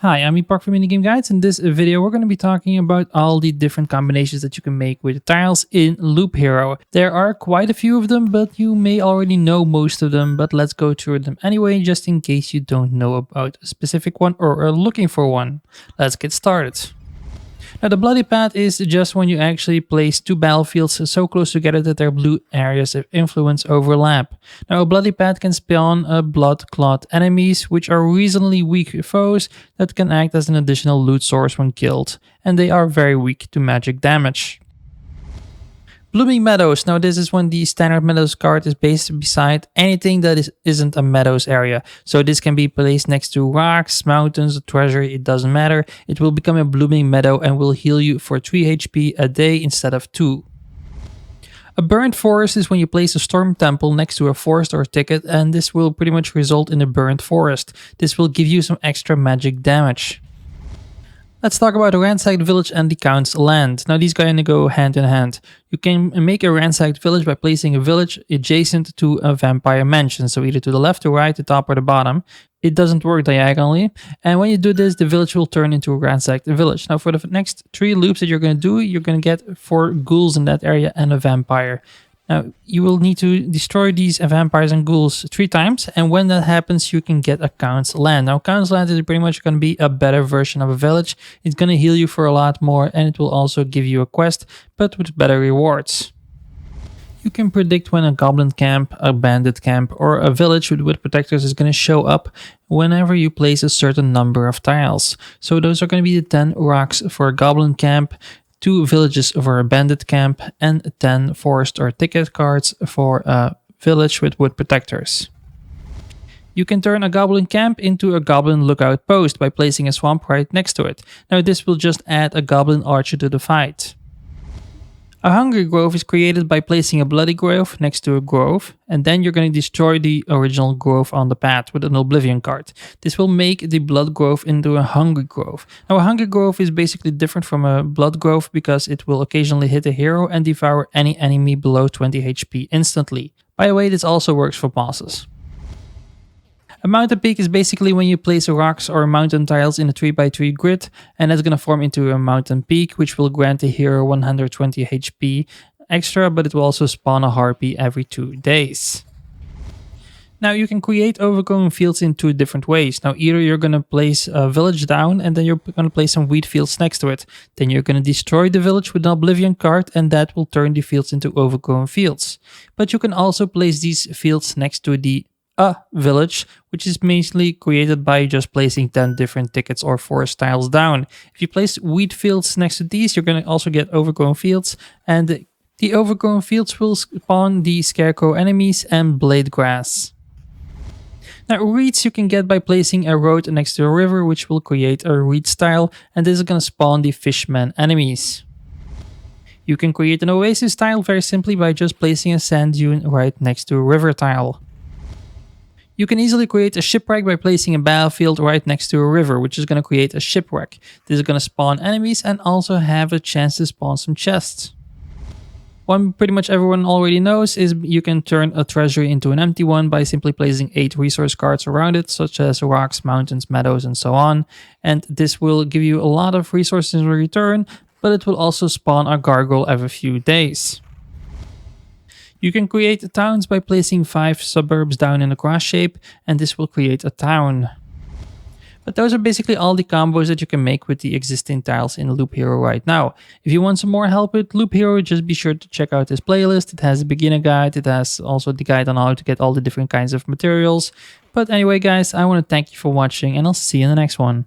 Hi, I'm Epokk from Minigame Guides. In this video, we're going to be talking about all the different combinations that you can make with tiles in Loop Hero. There are quite a few of them, but you may already know most of them, but let's go through them anyway, just in case you don't know about a specific one or are looking for one. Let's get started. Now the bloody path is just when you actually place two battlefields so close together that their blue areas of influence overlap. Now a bloody path can spawn blood clot enemies, which are reasonably weak foes that can act as an additional loot source when killed, and they are very weak to magic damage. Blooming Meadows. Now this is when the standard Meadows card is based beside anything that isn't a Meadows area. So this can be placed next to rocks, mountains, Treasury, it doesn't matter. It will become a Blooming Meadow and will heal you for 3 HP a day instead of 2. A burnt forest is when you place a storm temple next to a forest or ticket, and this will pretty much result in a burnt forest. This will give you some extra magic damage. Let's talk about a ransacked village and the count's land. Now these kind of go hand in hand. You can make a ransacked village by placing a village adjacent to a vampire mansion. So either to the left, the right, the top, or the bottom. It doesn't work diagonally. And when you do this, the village will turn into a ransacked village. Now for the next 3 loops that you're going to do, you're going to get 4 ghouls in that area and a vampire. Now, you will need to destroy these vampires and ghouls 3 times, and when that happens, you can get a Count's Land. Now, Count's Land is pretty much going to be a better version of a village. It's going to heal you for a lot more, and it will also give you a quest, but with better rewards. You can predict when a goblin camp, a bandit camp, or a village with wood protectors is going to show up whenever you place a certain number of tiles. So those are going to be the 10 rocks for a goblin camp, 2 villages for a bandit camp, and 10 forest or ticket cards for a village with wood protectors. You can turn a goblin camp into a goblin lookout post by placing a swamp right next to it. Now this will just add a goblin archer to the fight. A hungry grove is created by placing a bloody grove next to a grove, and then you're going to destroy the original grove on the path with an oblivion card. This will make the blood grove into a hungry grove. Now a hungry grove is basically different from a blood grove because it will occasionally hit a hero and devour any enemy below 20 HP instantly. By the way, this also works for bosses. A mountain peak is basically when you place rocks or mountain tiles in a 3x3 grid, and that's going to form into a mountain peak, which will grant the hero 120 HP extra, but it will also spawn a harpy every 2 days. Now you can create overgrown fields in 2 different ways. Now either you're going to place a village down and then you're going to place some wheat fields next to it. Then you're going to destroy the village with an oblivion card and that will turn the fields into overgrown fields. But you can also place these fields next to the village, which is mainly created by just placing 10 different tickets or forest tiles down. If you place wheat fields next to these, you're going to also get overgrown fields, and the overgrown fields will spawn the scarecrow enemies and blade grass. Now reeds you can get by placing a road next to a river, which will create a reed style, and this is going to spawn the fishman enemies. You can create an oasis tile very simply by just placing a sand dune right next to a river tile. You can easily create a shipwreck by placing a battlefield right next to a river, which is going to create a shipwreck. This is going to spawn enemies and also have a chance to spawn some chests. One pretty much everyone already knows is you can turn a treasury into an empty one by simply placing 8 resource cards around it, such as rocks, mountains, meadows, and so on. And this will give you a lot of resources in return, but it will also spawn a gargoyle every few days. You can create towns by placing 5 suburbs down in a cross shape, and this will create a town. But those are basically all the combos that you can make with the existing tiles in Loop Hero right now. If you want some more help with Loop Hero, just be sure to check out this playlist. It has a beginner guide, it has also the guide on how to get all the different kinds of materials. But anyway guys, I want to thank you for watching and I'll see you in the next one.